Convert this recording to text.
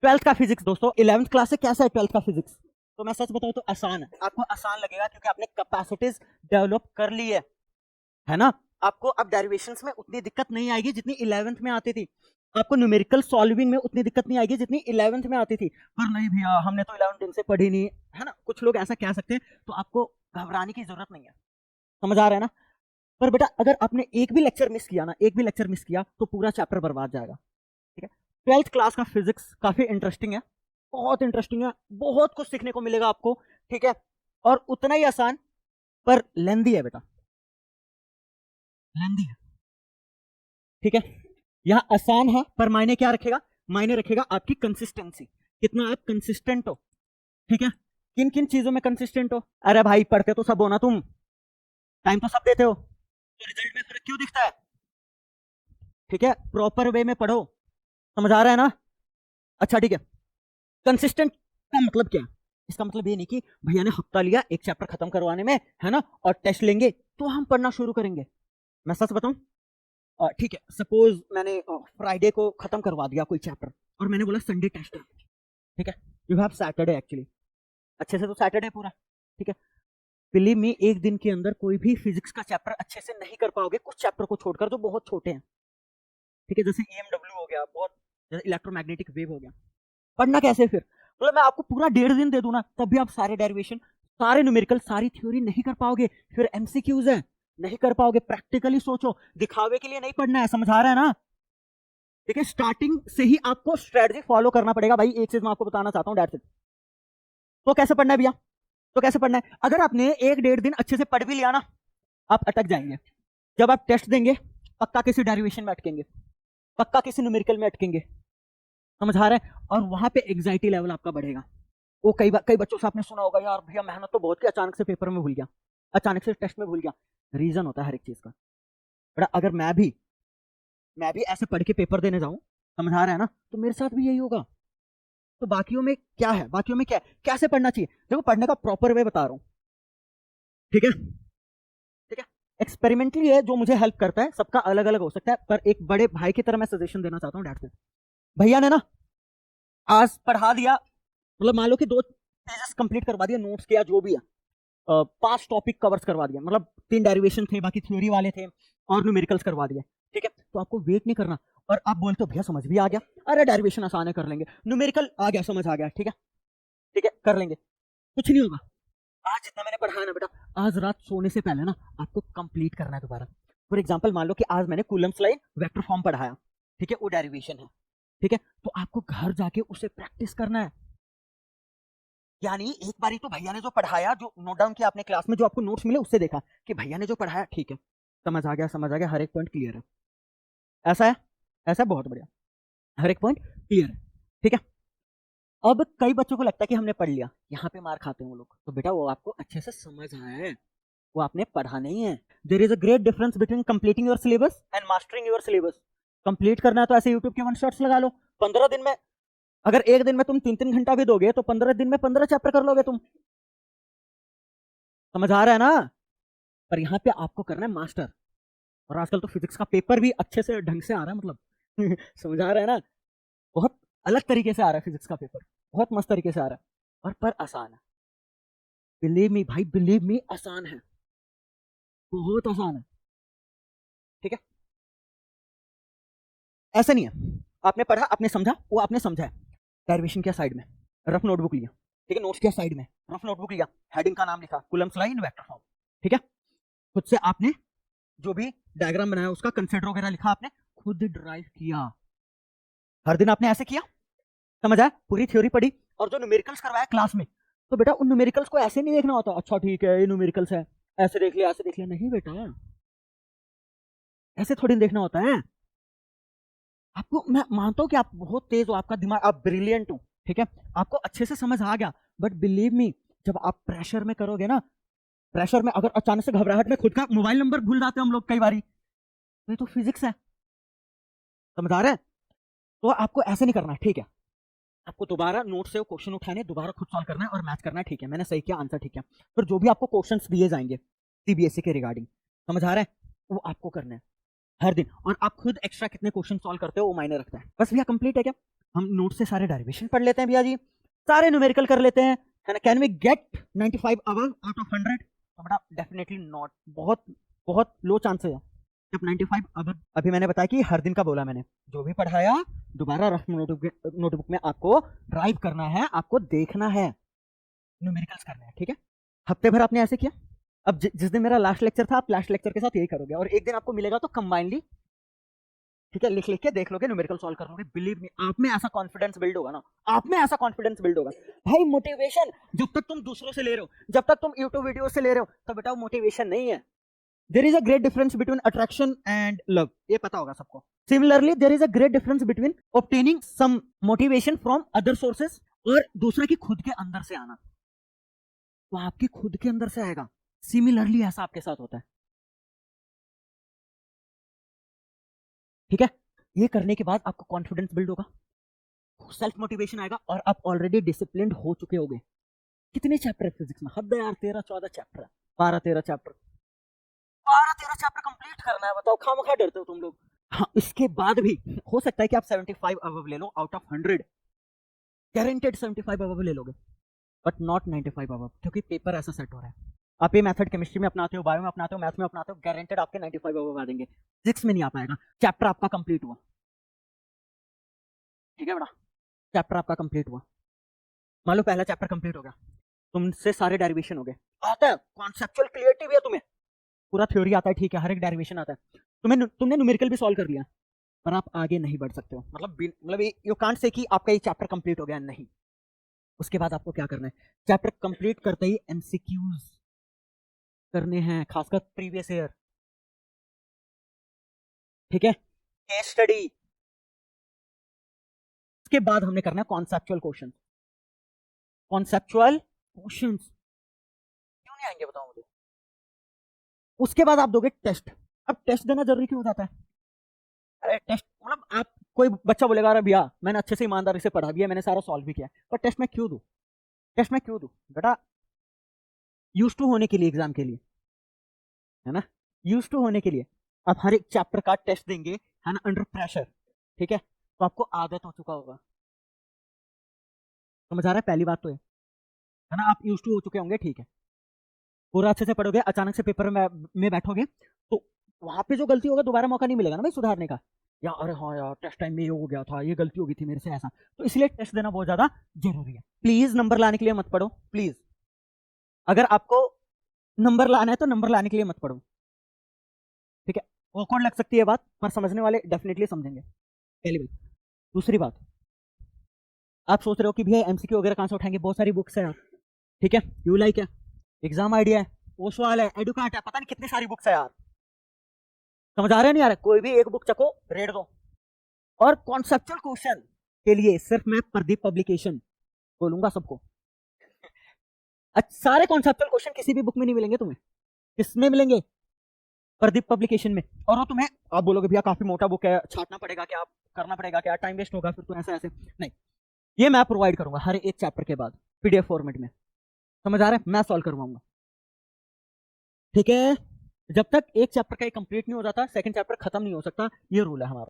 Twelfth का physics दोस्तों, 11th class से कैसा है ट्वेल्थ का फिजिक्स? तो मैं सच बताऊं तो आसान है, आपको आसान लगेगा क्योंकि आपने कैपेसिटीज डेवलप कर ली है ना। आपको अब डेरिवेशंस में उतनी दिक्कत नहीं आएगी जितनी 11th में आती थी। आपको न्यूमेरिकल सॉल्विंग में उतनी दिक्कत नहीं आएगी जितनी 11th में आती थी। पर नहीं भैया, हमने तो 11th दिन से पढ़ी नहीं है ना, कुछ लोग ऐसा कह सकते हैं, तो आपको घबराने की जरूरत नहीं है। समझ आ रहा है ना? पर बेटा अगर आपने एक भी लेक्चर मिस किया ना, एक भी लेक्चर मिस किया तो पूरा चैप्टर बर्बाद जाएगा। ठीक है, ट्वेल्थ क्लास का फिजिक्स काफी इंटरेस्टिंग है, बहुत इंटरेस्टिंग है, बहुत कुछ सीखने को मिलेगा आपको। ठीक है, और उतना ही आसान पर लेंदी है बेटा, लेंदी है। ठीक है, यह आसान है पर मायने क्या रखेगा? मायने रखेगा आपकी कंसिस्टेंसी, कितना आप कंसिस्टेंट हो। ठीक है, किन किन चीजों में कंसिस्टेंट हो? अरे भाई पढ़ते तो सब हो ना तुम, टाइम तो सब देते हो, तो रिजल्ट में फर्क क्यों दिखता है? ठीक है, प्रॉपर वे में पढ़ो। समझ आ रहा है ना? अच्छा ठीक है, कंसिस्टेंट का मतलब क्या है? इसका मतलब ये नहीं कि भैया ने हफ्ता लिया एक चैप्टर खत्म करवाने में, है ना, और टेस्ट लेंगे तो हम पढ़ना शुरू करेंगे। मैं सच बताऊं, ठीक है, सपोज मैंने फ्राइडे को खत्म करवा दिया कोई चैप्टर और मैंने बोला संडे टेस्ट है। ठीक है, यू हैव सैटरडे एक्चुअली, अच्छे से तो सैटरडे पूरा। ठीक है, बिलीव मी, एक दिन के अंदर कोई भी फिजिक्स का चैप्टर अच्छे से नहीं कर पाओगे, कुछ चैप्टर को छोड़कर जो बहुत छोटे हैं। ठीक है, जैसे EMW हो गया, बहुत जैसे इलेक्ट्रोमैग्नेटिक वेव हो गया। पढ़ना कैसे फिर? मतलब मैं आपको पूरा 1.5 दिन दे दूं ना, तब भी आप सारे डेरिवेशन, सारे न्यूमेरिकल, सारी थ्योरी नहीं कर पाओगे। फिर MCQs है, नहीं कर पाओगे। प्रैक्टिकली सोचो, दिखावे के लिए नहीं पढ़ना है। समझ आ रहा है ना? ठीक है, स्टार्टिंग से ही आपको स्ट्रेटजी फॉलो करना पड़ेगा भाई। एक चीज मैं आपको बताना चाहता हूँ, डेट्स इट। तो कैसे पढ़ना है भैया? तो कैसे पढ़ना है? अगर आपने 1-1.5 दिन अच्छे से पढ़ भी लिया ना, आप अटक जाएंगे। जब आप टेस्ट देंगे पक्का किसी डेरिवेशन में अटकेंगे, पक्का किसी न्यूमेरिकल में अटकेंगे। समझ आ रहा है? और वहां पे एग्जाइटी लेवल आपका बढ़ेगा। वो कई बच्चों से आपने सुना होगा, यार भैया मेहनत तो बहुत की, अचानक से पेपर में भूल गया, अचानक से टेस्ट में भूल गया। रीजन होता है हर एक चीज का। बड़ा अगर मैं भी ऐसे पढ़ के पेपर देने जाऊं, समझ आ रहा है ना, तो मेरे साथ भी यही होगा। तो बाकियों में क्या है, बाकियों में क्या है, कैसे पढ़ना चाहिए? देखो, पढ़ने का प्रॉपर वे बता रहा हूं। ठीक है, ठीक है, एक्सपेरिमेंटली है जो मुझे हेल्प करता है, सबका अलग अलग हो सकता है, पर एक बड़े भाई की तरह मैं सजेशन देना चाहता हूँ। डैट भैया ने ना आज पढ़ा दिया, मतलब मान लो कि 2 पेजेस कंप्लीट करवा दिया, नोट्स किया जो भी है, 5 टॉपिक कवर्स करवा दिया, मतलब 3 डेरिवेशन थे, बाकी थ्योरी वाले थे और न्यूमेरिकल्स करवा दिए। ठीक है, तो आपको वेट नहीं करना। और आप बोलते हो भैया समझ भी आ गया, अरे डेरिवेशन आसान है कर लेंगे, न्यूमेरिकल आ गया, समझ आ गया, ठीक है, ठीक है, कर लेंगे, कुछ नहीं होगा। आज जितना मैंने पढ़ाया ना बेटा, आज रात सोने से पहले ना आपको कंप्लीट करना है दोबारा। फॉर एग्जाम्पल मान लो कि आज मैंने कूलम्स लाइन वेक्टर फॉर्म पढ़ाया, ठीक है, वो डेरिवेशन है। ठीक है, तो आपको घर जाके उसे प्रैक्टिस करना है। यानी एक बारी तो भैया ने जो पढ़ाया, जो नोट डाउन किया आपने क्लास में, जो आपको नोट्स मिले उससे देखा कि भैया ने जो पढ़ाया ठीक है, समझ आ गया, समझ आ गया, हर एक पॉइंट क्लियर है। ऐसा है, ऐसा है, बहुत बढ़िया, हर एक पॉइंट क्लियर है। ठीक है, अब कई बच्चों को लगता है कि हमने पढ़ लिया, यहाँ पे मार खाते हैं वो लोग। तो बेटा वो आपको अच्छे से समझ आया है, वो आपने पढ़ा नहीं है। There is a great difference between completing your syllabus and mastering your syllabus. Complete करना है तो ऐसे यूट्यूब के 1 शॉट्स लगा लो, 15 दिन में। अगर एक दिन में तुम 3-3 घंटा भी दोगे तो 15 दिन में 15 चैप्टर कर लोगे तुम। समझ आ रहा है ना? पर यहाँ पे आपको करना है मास्टर। और आजकल तो फिजिक्स का पेपर भी अच्छे से ढंग से आ रहा है, मतलब समझ आ रहा है ना? बहुत अलग तरीके से आ रहा है फिजिक्स का पेपर, बहुत मस्त तरीके से आ रहा है, और पर आसान है। बिलीव मी भाई, बिलीव मी, आसान है, बहुत आसान है। ठीक है, ऐसा नहीं है आपने पढ़ा, आपने समझा, वो आपने समझा है, डेरिवेशन किया साइड में, रफ नोटबुक लिया, ठीक है, नोट्स किया साइड में, रफ नोटबुक लिया, हेडिंग का नाम लिखा, Coulomb's law in vector form. ठीक है, खुद से आपने जो भी डायग्राम बनाया उसका कंसिडर वगैरह लिखा, आपने खुद ड्राइव किया, हर दिन आपने ऐसे किया। समझ आया? पूरी थ्योरी पढ़ी, और जो न्यूमेरिकल्स करवाया क्लास में, तो बेटा उन न्यूमेरिकल्स को ऐसे नहीं देखना होता, अच्छा ठीक है ये न्यूमेरिकल्स है, ऐसे देख लिया, ऐसे देख लिया, नहीं बेटा, ऐसे थोड़ी देखना होता है। आपको, मैं मानता हूं कि आप बहुत तेज हो, आपका दिमाग, आप ब्रिलियंट हो, ठीक है, आपको अच्छे से समझ आ गया, बट बिलीव मी, जब आप प्रेशर में करोगे ना, प्रेशर में अगर अचानक से घबराहट में खुद का मोबाइल नंबर भूल जाते हैं हम लोग कई बारी, तो ये तो फिजिक्स है। समझ आ रहा है? तो आपको ऐसे नहीं करना है, ठीक है, आपको दोबारा नोट से क्वेश्चन उठाने, दोबारा खुद सॉल्व करना है और मैच करना है। ठीक है, मैंने सही किया, आंसर ठीक है। फिर जो भी आपको क्वेश्चंस दिए जाएंगे सीबीएसई के रिगार्डिंग, समझ आ रहा है, वो आपको करना है हर दिन। और आप खुद एक्स्ट्रा कितने क्वेश्चन सॉल्व करते हो वो मायने रखता है। बस भैया कंप्लीट है क्या? हम नोट से सारे डेरिवेशन पढ़ लेते हैं भैया जी, सारे न्यूमेरिकल कर लेते हैं, है ना। Can we get 95 above out of 100? तो बेटा डेफिनेटली नॉट, बहुत बहुत लो चांसेस है जब 95 अबव। अभी मैंने बताया कि हर दिन का बोला मैंने, जो भी पढ़ाया दोबारा रफ नोटबुक में आपको ड्राइव करना है, आपको देखना है, न्यूमेरिकल्स करना है, ठीक है। हफ्ते भर आपने ऐसे किया, अब जिस दिन मेरा लास्ट लेक्चर था, आप लास्ट लेक्चर के साथ यही करोगे, और एक दिन आपको मिलेगा तो कंबाइनली, ठीक है, लिख लिख के देख लोगे, न्यूमेरिकल सॉल्व कर लोगे। बिलीव मी, आप में ऐसा कॉन्फिडेंस बिल्ड होगा ना, आप में ऐसा कॉन्फिडेंस बिल्ड होगा भाई। मोटिवेशन जब तक तुम दूसरों से ले रहे हो, जब तक तुम यूट्यूब वीडियो से ले रहे हो, तो बेटा मोटिवेशन नहीं है। There is a great difference between attraction and love, ये पता होगा सबको। Similarly there is a great difference between obtaining some motivation from other sources और दूसरा की खुद के अंदर से आना। तो आपकी खुद के अंदर से आएगा, सिमिलरली ऐसा आपके साथ होता है, ठीक है। ये करने के बाद आपको कॉन्फिडेंस बिल्ड होगा, सेल्फ मोटिवेशन आएगा, और आप ऑलरेडी डिसिप्लिन्ड हो चुके होगे। कितने चैप्टर है फिजिक्स में? हद है यार, 13-14 चैप्टर है, 12-13 चैप्टर, 12-13 चैप्टर कंप्लीट करना है, बताओ खामखा डरते हो तुम लोग। हाँ, इसके बाद भी हो सकता है कि आप 75 अबव ले लो आउट ऑफ 100, गारंटेड 75 अबव ले लोगे, बट नॉट 95 अबव, क्योंकि पेपर ऐसा सेट हो रहा है। आप ये मेथड केमिस्ट्री में अपनाते हो, बायो में अपनाते हो, मैथ्स में अपनाते हो, गारंटेड आपके 95 अबव आ जाएंगे। फिजिक्स में नहीं आ पाएगा, चैप्टर आपका कंप्लीट हुआ, ठीक है बेटा, चैप्टर आपका कंप्लीट हुआ। मान लो पहला चैप्टर कंप्लीट हो गया, तुमसे सारे डेरिवेशन हो गए, आता है कॉन्सेप्चुअल क्लियरिटी भी है तुम्हें, पूरा थ्योरी आता है, ठीक है, हर एक डेरिवेशन आता है, तुमने न्यूमेरिकल भी सॉल्व कर लिया, पर आप आगे नहीं बढ़ सकते हो। मतलब यू कांट से कि आपका ये चैप्टर कंप्लीट हो गया, नहीं। उसके बाद आपको क्या करना है, चैप्टर कंप्लीट करते ही एमसीक्यूज करने हैं, खासकर प्रीवियस ईयर, ठीक है, केस स्टडी। उसके बाद हमने करना है कॉन्सेप्चुअल क्वेश्चन। कॉन्सेप्चुअल क्वेश्चन क्यों नहीं आएंगे बताओ मुझे। उसके बाद आप दोगे टेस्ट। अब टेस्ट देना जरूरी क्यों हो जाता है? अरे टेस्ट मतलब, आप कोई बच्चा बोलेगा अरे भैया मैंने अच्छे से ईमानदारी से पढ़ा भी है, मैंने सारा सॉल्व भी किया, पर टेस्ट में क्यों दूं? टेस्ट में क्यों दूं बेटा? यूज टू होने के लिए, एग्जाम के लिए, है ना, यूज टू होने के लिए आप हर एक चैप्टर का टेस्ट देंगे, है ना, अंडर प्रेशर, ठीक है, तो आपको आदत हो चुका होगा। समझ आ रहा है? पहली बात तो है ना, आप यूज टू हो चुके होंगे, ठीक है, पूरा अच्छे से पढ़ोगे, अचानक से पेपर में बैठोगे, तो वहां पे जो गलती होगा दोबारा मौका नहीं मिलेगा ना भाई सुधारने का, या अरे हाँ यार टेस्ट टाइम में ये हो गया था, ये गलती हो गई थी मेरे से, ऐसा। तो इसलिए टेस्ट देना बहुत ज्यादा जरूरी है। प्लीज नंबर लाने के लिए मत पढ़ो, प्लीज। अगर आपको नंबर लाना है तो नंबर लाने के लिए मत पढ़ो, ठीक है। ऑकवर्ड लग सकती है बात, पर समझने वाले डेफिनेटली समझेंगे, पहली बात। दूसरी बात, आप सोच रहे हो कि भैया एमसीक्यू वगैरह कहां से उठाएंगे, बहुत सारी बुक्स है यार, ठीक है, यू लाइक है, एग्जाम आइडिया है, ओसवाल है, एडुकाट है, पता नहीं कितनी सारी बुक्स है यार। समझ आ रहा है नहीं आ रहा? कोई भी एक बुक चको, रेड दो। और कॉन्सेप्चुअल क्वेश्चन के लिए सिर्फ मैं प्रदीप पब्लिकेशन बोलूंगा सबको। सारे कॉन्सेप्चुअल क्वेश्चन किसी भी बुक में नहीं मिलेंगे तुम्हें, किसमें मिलेंगे? प्रदीप पब्लिकेशन में। और वो तुम्हें, आप बोलोगे भैया काफी मोटा बुक है, छाटना पड़ेगा क्या, करना पड़ेगा क्या, टाइम वेस्ट होगा फिर तो, ऐसे ऐसे नहीं, ये मैं प्रोवाइड करूंगा हर एक चैप्टर के बाद पीडीएफ फॉर्मेट में। समझ आ रहा है? मैं सॉल्व करवाऊंगा, ठीक है। जब तक एक चैप्टर का कंप्लीट नहीं हो जाता, सेकंड चैप्टर खत्म नहीं हो सकता, ये रूल है हमारा।